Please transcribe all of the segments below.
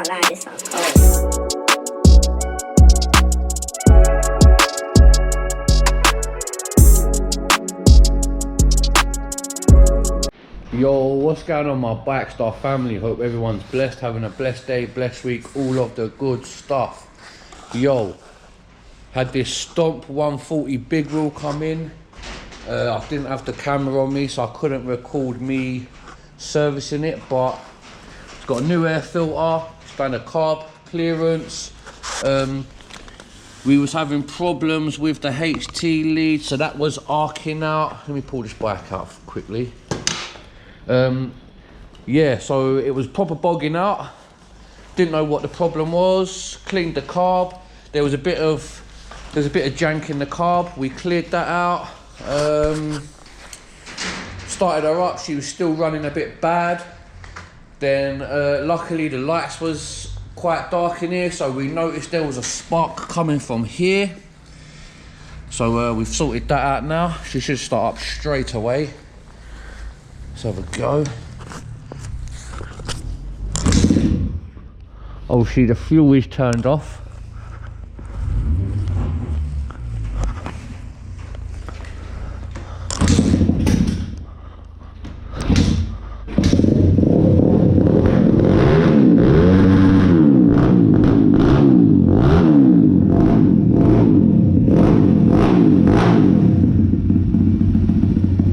can't lie, this sounds cold. Yo, what's going on, my Bike Star family? Hope everyone's blessed, having a blessed day, blessed week, all of the good stuff. Yo, had this Stomp 140 big wheel come in. I didn't have the camera on me, so I couldn't record me servicing it, but it's got a new air filter, it's done a carb clearance. We was having problems with the HT lead, so that was arcing out. Let me pull this bike out quickly. Yeah, so it was proper bogging out. Didn't know what the problem was. Cleaned the carb. There was a bit of jank in the carb. We cleared that out. Started her up. She was still running a bit bad. Then luckily the lights was quite dark in here, so we noticed there was a spark coming from here. So we've sorted that out now. She should start up straight away. Let's have a go. Oh, see, the fuel is turned off.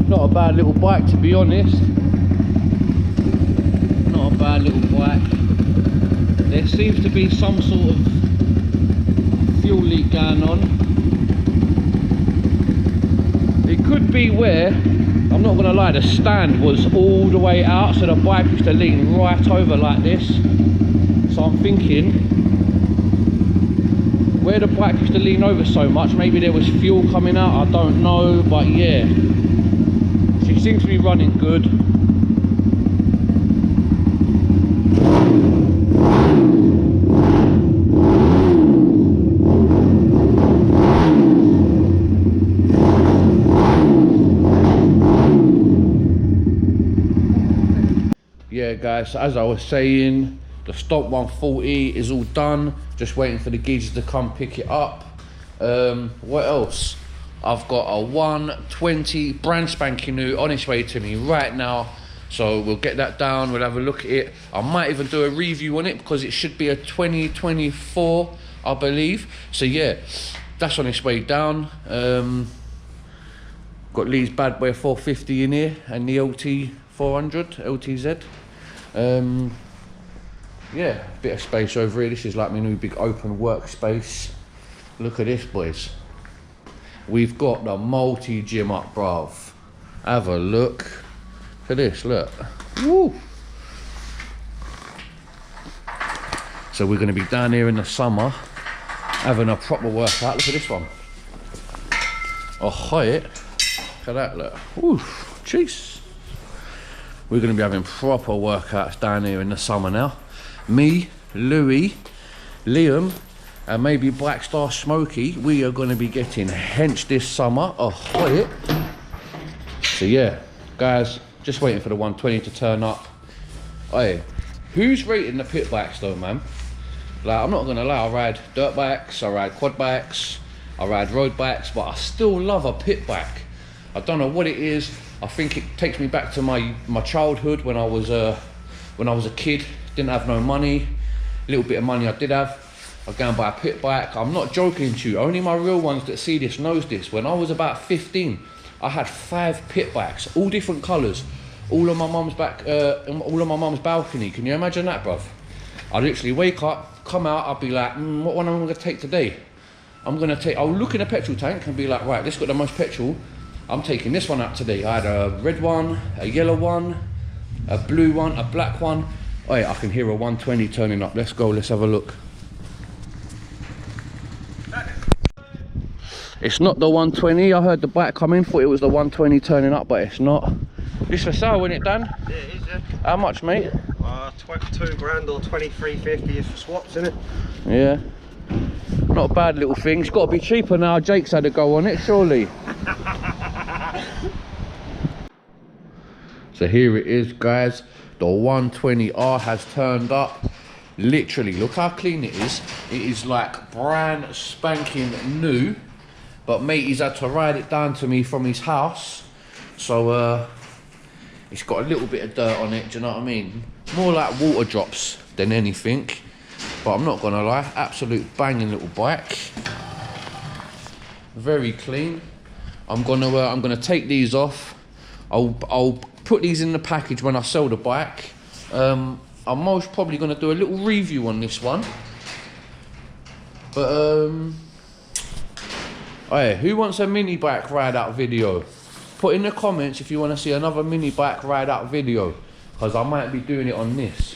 Not a bad little bike, to be honest. Not a bad little bike. There seems to be some sort of fuel leak going on. It could be where, I'm not gonna lie, the stand was all the way out, so the bike used to lean right over like this. So I'm thinking, where the bike used to lean over so much, maybe there was fuel coming out, I don't know, but yeah. She seems to be running good. Yeah guys, so as I was saying, the Stomp 140 is all done, just waiting for the geezers to come pick it up. What else? I've got a 120 brand spanking new on its way to me right now, so we'll get that down, we'll have a look at it. I might even do a review on it because it should be a 2024, I believe. So yeah, that's on its way down. Got Lee's Bad Boy 450 in here and the LT400 LTZ. Yeah, bit of space over here. This is like my new big open workspace. Look at this, boys. We've got the multi-gym up, bruv. Have a look. Look at this, look. Woo! So we're going to be down here in the summer having a proper workout. Look at this one. A height. Look at that, look. Woo! Jeez. We're going to be having proper workouts down here in the summer now. Me, Louis, Liam, and maybe Black Star Smokey, we are going to be getting hench this summer. Ahoy! So yeah, guys, just waiting for the 120 to turn up. Hey, who's rating the pit bikes though, man? Like, I'm not going to lie, I ride dirt bikes, I ride quad bikes, I ride road bikes, but I still love a pit bike. I don't know what it is. I think it takes me back to my childhood when I was a kid, didn't have no money, a little bit of money I did have. I'll go and buy a pit bike. I'm not joking to you. Only my real ones that see this knows this. When I was about 15, I had 5 pit bikes, all different colours, all on my mum's all on my mum's balcony. Can you imagine that, bruv? I'd literally wake up, come out, I'd be like, what one am I going to take today? I'll look in a petrol tank and be like, right, this got the most petrol. I'm taking this one out today. I had a red one, a yellow one, a blue one, a black one. Oh yeah, I can hear a 120 turning up. Let's go, let's have a look. It's not the 120. I heard the bike come in, thought it was the 120 turning up, but it's not. This for sale, isn't it, Dan? Yeah, it is, yeah. How much, mate? 22 grand or 23.50 is for swaps, isn't it? Yeah. Not a bad little thing. It's got to be cheaper now. Jake's had a go on it, surely. So here it is, guys. The 120R has turned up. Literally, look how clean it is. It is like brand spanking new. But mate, he's had to ride it down to me from his house. So it's got a little bit of dirt on it, do you know what I mean? More like water drops than anything. But I'm not gonna lie, absolute banging little bike. Very clean. I'm gonna take these off. I'll put these in the package when I sell the bike. I'm most probably gonna do a little review on this one. But oh yeah, who wants a mini bike ride out video? Put in the comments if you want to see another mini bike ride out video, because I might be doing it on this.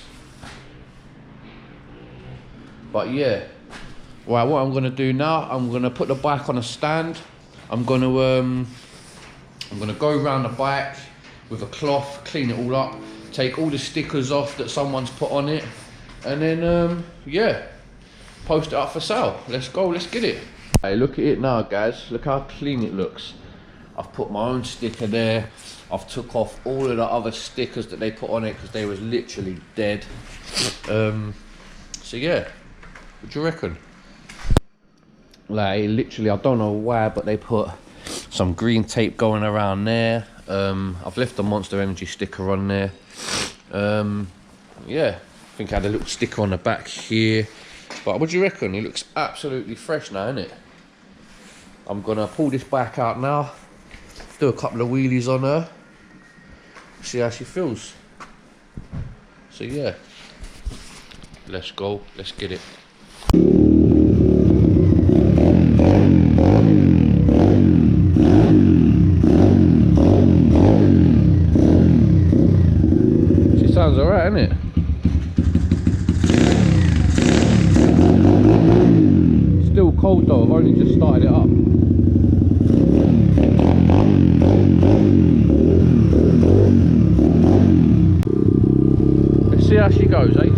But yeah, right, what I'm gonna do now, I'm gonna put the bike on a stand. I'm gonna go around the bike with a cloth, clean it all up, take all the stickers off that someone's put on it, and then yeah, post it up for sale. Let's go, let's get it. Hey, look at it now, guys. Look how clean it looks. I've put my own sticker there. I've took off all of the other stickers that they put on it because they was literally dead. So yeah, what do you reckon? Like, literally, I don't know why, but they put some green tape going around there. I've left the Monster Energy sticker on there. Yeah, I think I had a little sticker on the back here. But what do you reckon? It looks absolutely fresh now, isn't it? I'm gonna pull this bike out now, do a couple of wheelies on her, see how she feels. So yeah, let's go, let's get it. She sounds alright, isn't it? Still cold though, I've only just started it up. Let's see how she goes, eh?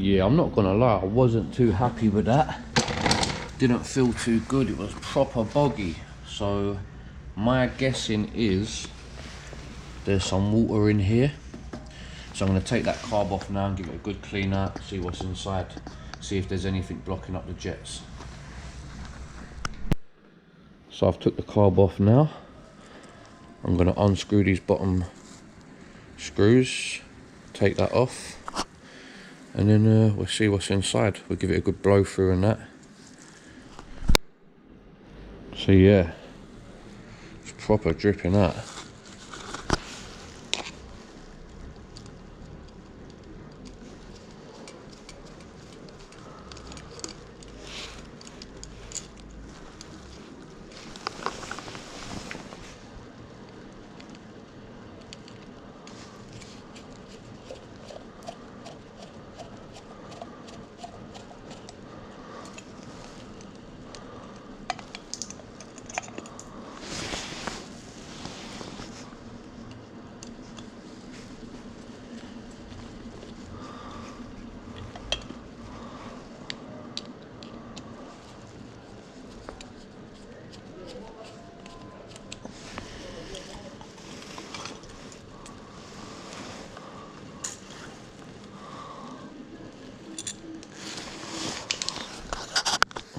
Yeah, I'm not gonna lie, I wasn't too happy with that. Didn't feel too good, it was proper boggy. So my guessing is there's some water in here. So I'm gonna take that carb off now and give it a good clean out, see what's inside, see if there's anything blocking up the jets. So I've took the carb off now. I'm gonna unscrew these bottom screws, take that off. And then we'll see what's inside. We'll give it a good blow through and that. So yeah, it's proper dripping out.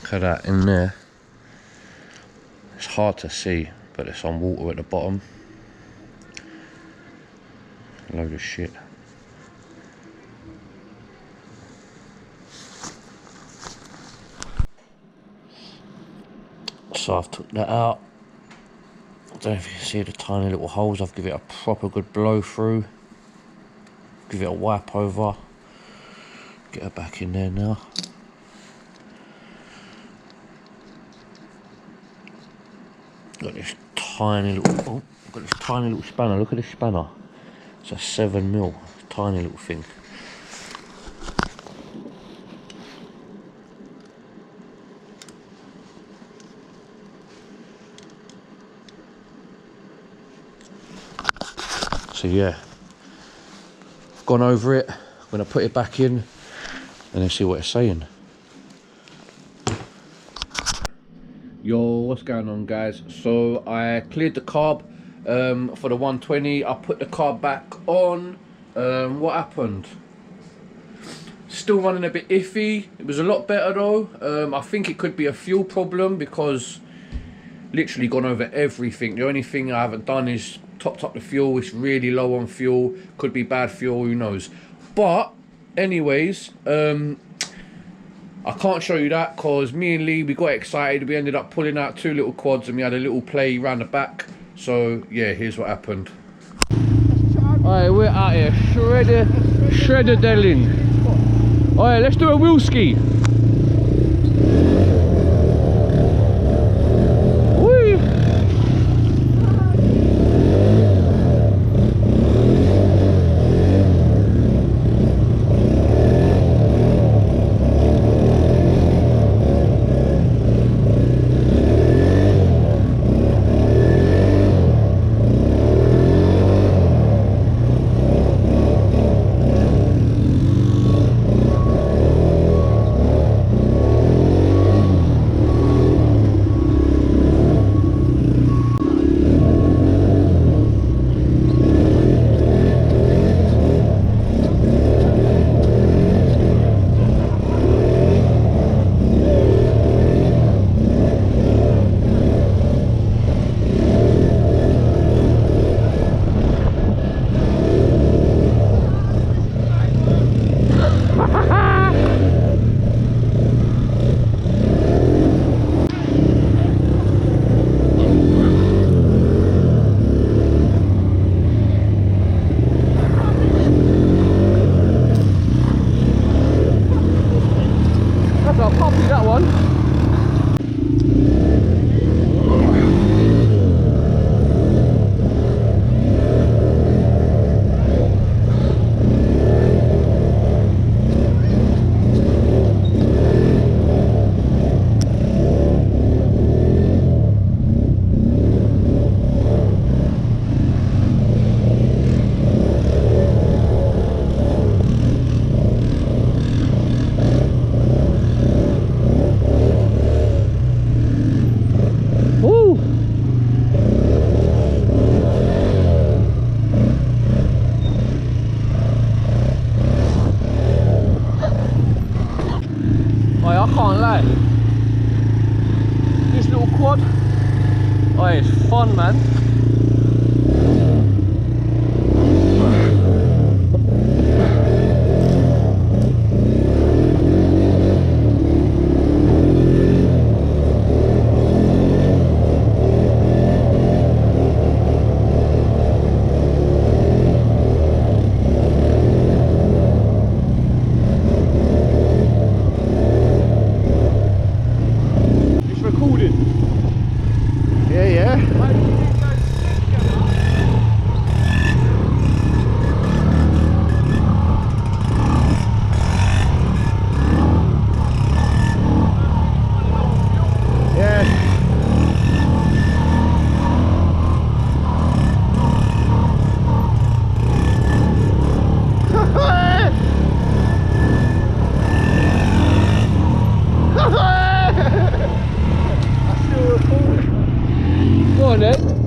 Look at that in there. It's hard to see, but there's some water at the bottom. A load of shit. So I've took that out. I don't know if you can see the tiny little holes. I've given it a proper good blow through. Give it a wipe over. Get her back in there now. Got this tiny little, oh, got this tiny little spanner. Look at this spanner. It's a 7mm, tiny little thing. So yeah, I've gone over it. I'm gonna put it back in and then see what it's saying. Yo, what's going on, guys? So I cleared the carb for the 120. I put the carb back on. What happened? Still running a bit iffy. It was a lot better though. I think it could be a fuel problem because literally gone over everything. The only thing I haven't done is topped up the fuel. It's really low on fuel. Could be bad fuel, who knows. But anyways, I can't show you that because me and Lee, we got excited. We ended up pulling out 2 little quads and we had a little play round the back. So yeah, here's what happened. Alright, we're out here shredder-delling. Alright, let's do a wheel ski. Oh, it's fun, man. It's recorded. Yeah. Go on then.